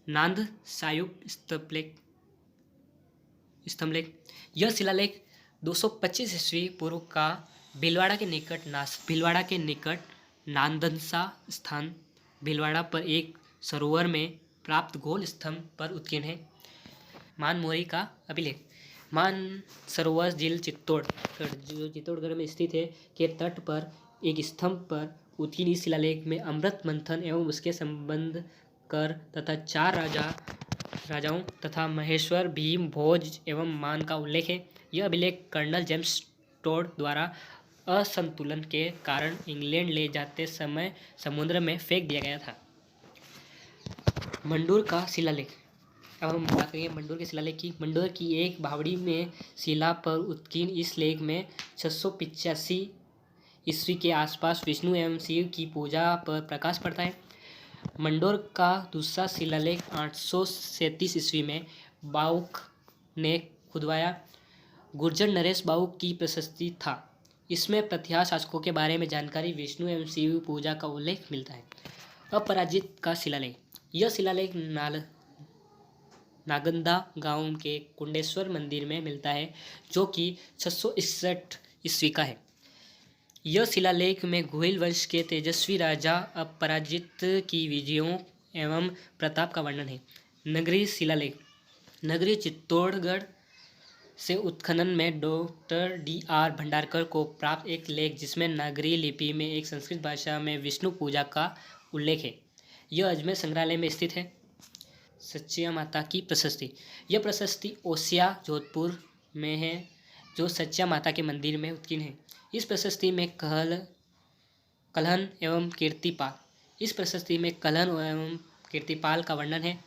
नांद सायुग स्तंभलेख। यह शिलालेख 225 ईस्वी पूर्व का भीलवाड़ा के निकट नांदनसा स्थान भीलवाड़ा पर एक सरोवर में प्राप्त गोल स्तंभ पर उत्कीर्ण है। मानमोरी का अभिलेख। मान सरोवर झील चित्तौड़गढ़ जो चित्तौड़गढ़ में स्थित है के तट पर एक स्तंभ पर उत्कीर्ण इस शिलालेख में अमृत मंथन एवं उसके संबंध कर तथा 4 राजाओं तथा महेश्वर, भीम, भोज एवं मान का उल्लेख है। यह अभिलेख कर्नल जेम्स टोड द्वारा असंतुलन के कारण इंग्लैंड ले जाते समय समुद्र में फेंक दिया गया था। मंडूर का शिलालेख। अब हम बात करेंगे मंडूर के शिलालेख की। मंडूर की एक बावड़ी में शिला पर उत्कीर्ण इस लेख में 685 ईस्वी के आसपास विष्णु एवं शिव की पूजा पर प्रकाश पड़ता है। मंडोर का दूसरा शिलालेख 837 ईस्वी में बाउक ने खुदवाया गुर्जर नरेश बाउक की प्रशस्ति था। इसमें प्रत्याह शासकों के बारे में जानकारी, विष्णु एवं शिव पूजा का उल्लेख मिलता है। अपराजित का शिलालेख। यह शिलालेख नागंदा गांव के कुंडेश्वर मंदिर में मिलता है जो कि 661 ईस्वी का है। यह शिलालेख में घुइल वंश के तेजस्वी राजा अपराजित की विजयों एवं प्रताप का वर्णन है। नगरी शिलालेख। नगरी चित्तौड़गढ़ से उत्खनन में डॉक्टर D.R. भंडारकर को प्राप्त एक लेख जिसमें नागरी लिपि में एक संस्कृत भाषा में विष्णु पूजा का उल्लेख है। यह अजमेर संग्रहालय में स्थित है। सच्चिया माता की प्रशस्ति। यह प्रशस्ति ओसिया जोधपुर में है जो सच्चिया माता के मंदिर में उत्कीर्ण है। इस प्रशस्ति में कलहन एवं कीर्तिपाल का वर्णन है।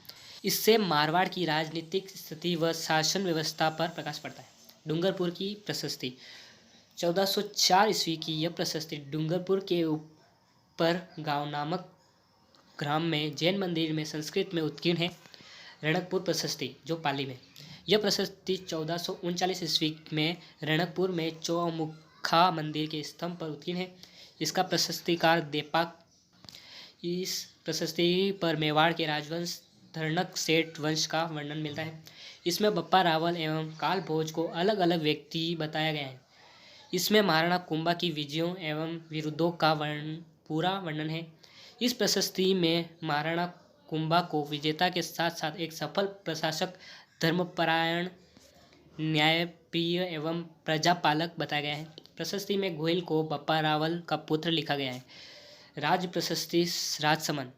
इससे मारवाड़ की राजनीतिक स्थिति व शासन व्यवस्था पर प्रकाश पड़ता है। डूंगरपुर की प्रशस्ति। 1404 ईस्वी की यह प्रशस्ति डूंगरपुर के ऊपर गांव नामक ग्राम में जैन मंदिर में संस्कृत में उत्कीर्ण है। रणकपुर प्रशस्ति जो पाली में। यह प्रशस्ति 1439 ईस्वी में रणकपुर में चौमुखा मंदिर के स्तंभ पर उत्कीर्ण है। इसका प्रशस्तिकार देपाक। इस प्रशस्ति पर मेवाड़ के राजवंश धरणक सेठ वंश का वर्णन मिलता है। इसमें बप्पा रावल एवं काल भोज को अलग अलग व्यक्ति बताया गया है। इसमें महाराणा कुंभा की विजयों एवं विरुद्धों का पूरा वर्णन है। इस प्रशस्ति में महाराणा कुंभा को विजेता के साथ साथ एक सफल प्रशासक, धर्मपरायण, न्यायप्रिय एवं प्रजापालक बताया गया है। प्रशस्ति में गोहिल को बप्पा रावल का पुत्र लिखा गया है। राज प्रशस्ति राजसमंद।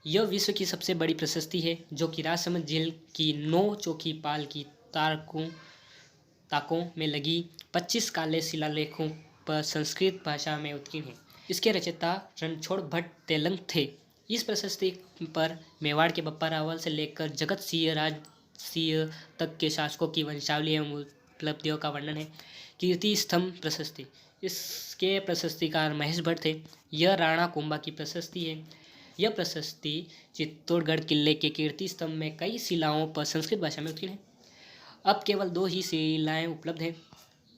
यह विश्व की सबसे बड़ी प्रशस्ति है जो कि राजसमंद झील की 9 चौकी पाल की ताकों में लगी 25 काले शिलालेखों पर संस्कृत भाषा में उत्कीर्ण है। इसके रचयिता रणछोड़ भट्ट तेलंग थे। इस प्रशस्ति पर मेवाड़ के बप्पा रावल से लेकर जगत सिंह राज सिंह तक के शासकों की वंशावली एवं उपलब्धियों का वर्णन है। कीर्ति स्तंभ प्रशस्ति। इसके प्रशस्तिकार महेश भट्ट थे। यह राणा कुंभा की प्रशस्ति है। यह प्रशस्ति चित्तौड़गढ़ किले के कीर्ति स्तंभ में कई शिलाओं पर संस्कृत भाषा में उत्कीर्ण है। अब केवल 2 ही शिलाएं उपलब्ध हैं।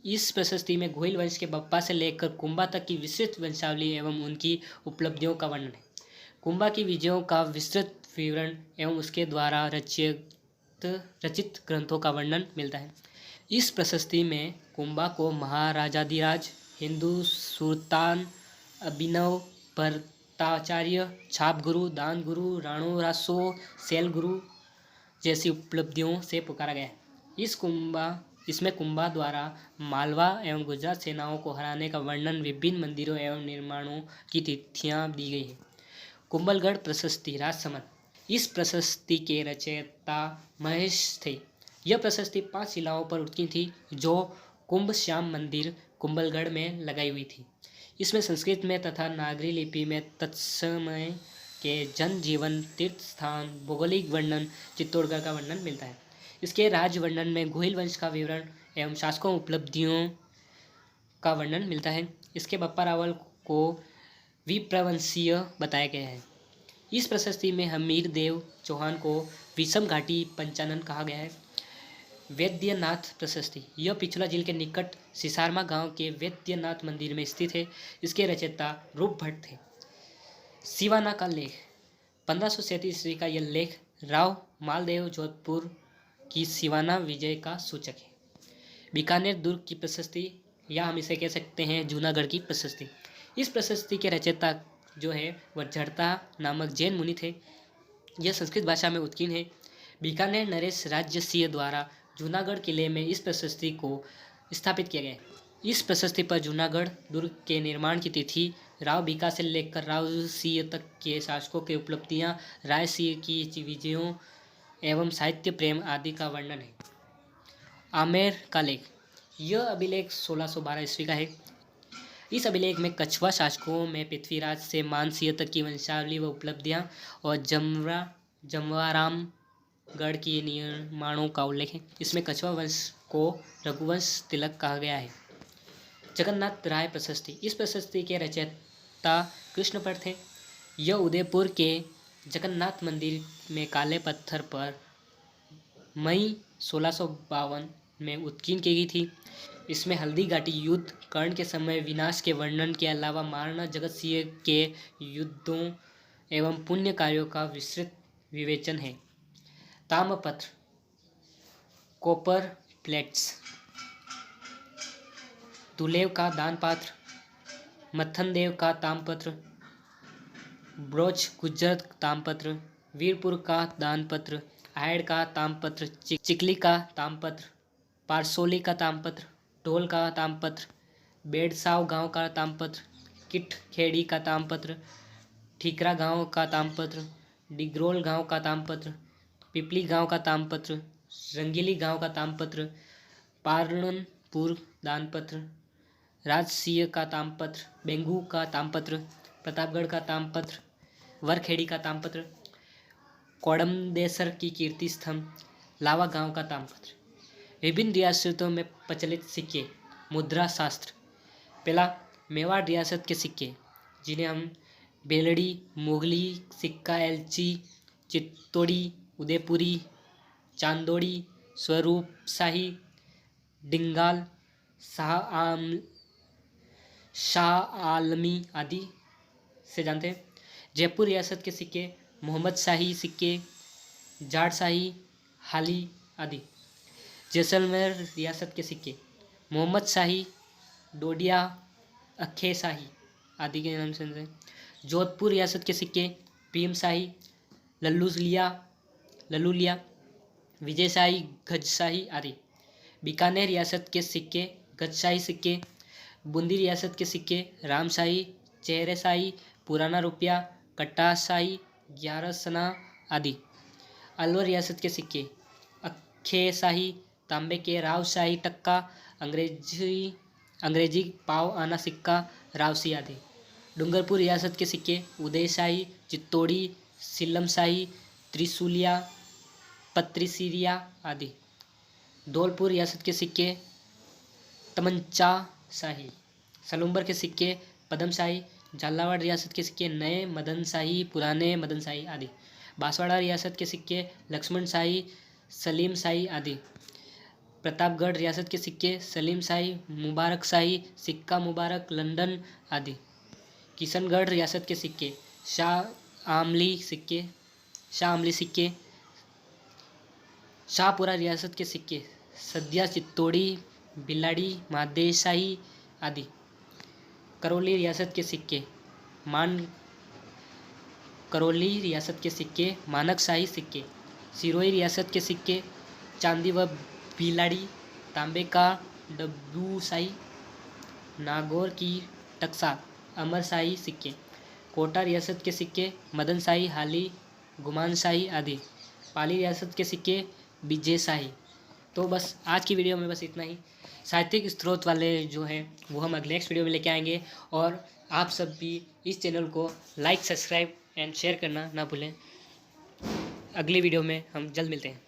इस प्रशस्ति में घुइल वंश के बप्पा से लेकर कुंभा तक की विस्तृत वंशावली एवं उनकी उपलब्धियों का वर्णन है। कुंभा की विजयों का विस्तृत विवरण एवं उसके द्वारा रचित ग्रंथों का वर्णन मिलता है। इस प्रशस्ति में कुंभा को महाराजाधिराज, हिंदू सुल्तान, अभिनव भट्टाचार्य, छाप गुरु, दान गुरु, राणो रासो, शैल गुरु जैसी उपलब्धियों से पुकारा गया है। इसमें कुंभा द्वारा मालवा एवं गुजरात सेनाओं को हराने का वर्णन, विभिन्न मंदिरों एवं निर्माणों की तिथियां दी गई है। कुंभलगढ़ प्रशस्ति राजसमंद। इस प्रशस्ति के रचयिता महेश थे। यह प्रशस्ति 5 शिलाओं पर उत्कीर्ण थी जो कुंभ श्याम मंदिर कुंभलगढ़ में लगाई हुई थी। इसमें संस्कृत में तथा नागरी लिपि में तत्समय के जन जीवन, तीर्थ स्थान, भौगोलिक वर्णन, चित्तौड़गढ़ का वर्णन मिलता है। इसके राज्य वर्णन में घुइल वंश का विवरण एवं शासकों उपलब्धियों का वर्णन मिलता है। इसके बप्पा रावल को विप्रवंशीय बताया गया है। इस प्रशस्ति में हमीर देव चौहान को विषम घाटी पंचानन कहा गया है। वैद्यनाथ प्रशस्ति। यह पिछला झील के निकट सिसारमा गांव के वैद्यनाथ मंदिर में स्थित है। इसके रचयिता रूप भट्ट थे। सिवाना का लेख। 1537 ईस्वी का यह लेख राव मालदेव जोधपुर की सिवाना विजय का सूचक है। बीकानेर दुर्ग की प्रशस्ति, या हम इसे कह सकते हैं जूनागढ़ की प्रशस्ति। इस प्रशस्ति के रचयिता जो है वह जड़ता नामक जैन मुनि थे। यह संस्कृत भाषा में उत्कीर्ण है। बीकानेर नरेश राज्य सिंह द्वारा जूनागढ़ किले में इस प्रशस्ति को स्थापित किया गया। इस प्रशस्ति पर जूनागढ़ दुर्ग के निर्माण की तिथि, राव बीका से लेकर राव सिंह तक के शासकों की उपलब्धियां, राय सिंह की विजयों एवं साहित्य प्रेम आदि का वर्णन है। आमेर का लेख, यह अभिलेख 1612 ईस्वी का है। इस अभिलेख में कछवा शासकों में पृथ्वीराज से मानसिंह तक की वंशावली व उपलब्धियां और जमवारामगढ़ की निर्माणों का उल्लेख है। इसमें कछवा वंश को रघुवंश तिलक कहा गया है। जगन्नाथ राय प्रशस्ति, इस प्रशस्ति के रचयिता कृष्णपद थे। यह उदयपुर के जगन्नाथ मंदिर में काले पत्थर पर मई 1652 में उत्कीर्ण की गई थी। इसमें हल्दी घाटी युद्ध, कर्ण के समय विनाश के वर्णन के अलावा महाराणा जगत सिंह के युद्धों एवं पुण्य कार्यों का विस्तृत विवेचन है। ताम्रपत्र, कॉपर प्लेट्स, दुलेव का दान पात्र, मत्थनदेव का ताम्रपत्र, ब्रोच गुज्जर ताम्रपत्र, वीरपुर का दानपत्र, आयड़ का ताम्रपत्र, चिकली का ताम्रपत्र, पारसोली का ताम्रपत्र, ढोल का ताम्रपत्र, बेड़साव गांव का ताम्रपत्र, किट खेड़ी का ताम्रपत्र, ठीकरा गांव का ताम्रपत्र, डिग्रोल गांव का ताम्रपत्र, पिपली गांव का ताम्रपत्र, रंगीली गांव का ताम्रपत्र, पार्लनपुर दानपत्र, राजसिंह का ताम्रपत्र, बेंगू का ताम्रपत्र, प्रतापगढ़ का ताम्रपत्र, वरखेड़ी का ताम्रपत्र, कोडमदेसर की कीर्ति स्तंभ, लावा गांव का ताम्रपत्र। विभिन्न रियासतों में प्रचलित सिक्के, मुद्रा शास्त्र। पहला, मेवाड़ रियासत के सिक्के, जिन्हें हम बेलड़ी, मुगली सिक्का, एलची, चित्तौड़ी, उदयपुरी, चांदोड़ी, स्वरूप शाही, डिंगाल, शाह आलमी आदि से जानते हैं। जयपुर रियासत के सिक्के, मोहम्मद शाही सिक्के, जाट शाही, हाली आदि। जैसलमेर रियासत के सिक्के, मोहम्मद शाही, डोडिया, अखे शाही आदि के नाम से जानते हैं। जोधपुर रियासत के सिक्के, भीम शाही, लल्लूलिया, विजय शाही, गज शाही आदि। बीकानेर रियासत के सिक्के, गजशाही सिक्के। बूंदी रियासत के सिक्के, रामशाही, चेहरे शाही, पुराना रुपया, कट्टा शाही, 11 सना आदि। अलवर रियासत के सिक्के, अखे शाही, तांबे के रावशाही टक्का, अंग्रेजी पाव आना सिक्का, रावसी आदि। डूंगरपुर रियासत के सिक्के, उदय शाही, चित्तौड़ी, सिल्लम शाही, त्रिशूलिया, पत्रिसिरिया आदि। धौलपुर रियासत के सिक्के, तमंचा शाही। सलूम्बर के सिक्के, पदम शाही। झालावाड़ रियासत के सिक्के, नए मदन शाही, पुराने मदन शाही आदि। बांसवाड़ा रियासत के सिक्के, लक्ष्मण शाही, सलीम शाही आदि। प्रतापगढ़ रियासत के सिक्के, सलीम शाही, मुबारक शाही, सिक्का मुबारक, लंदन आदि। किशनगढ़ रियासत के सिक्के, शाह आमली सिक्के। शाहपुरा रियासत के सिक्के, सदिया, चित्तौड़ी, बिलाड़ी, महादेव शाही आदि। करौली रियासत के सिक्के, मानक शाही सिक्के। सिरोही रियासत के सिक्के, चांदी व बिलाड़ी, तांबे का डब्बू शाही। नागौर की टक्सा, अमर शाही सिक्के। कोटा रियासत के सिक्के, मदन शाही, हाली, गुमान शाही आदि। पाली रियासत के सिक्के, विजय शाही। तो बस आज की वीडियो में बस इतना ही। साहित्यिक स्रोत वाले जो है वो हम अगले नेक्स्ट वीडियो में लेके आएंगे। और आप सब भी इस चैनल को लाइक, सब्सक्राइब एंड शेयर करना ना भूलें। अगली वीडियो में हम जल्द मिलते हैं।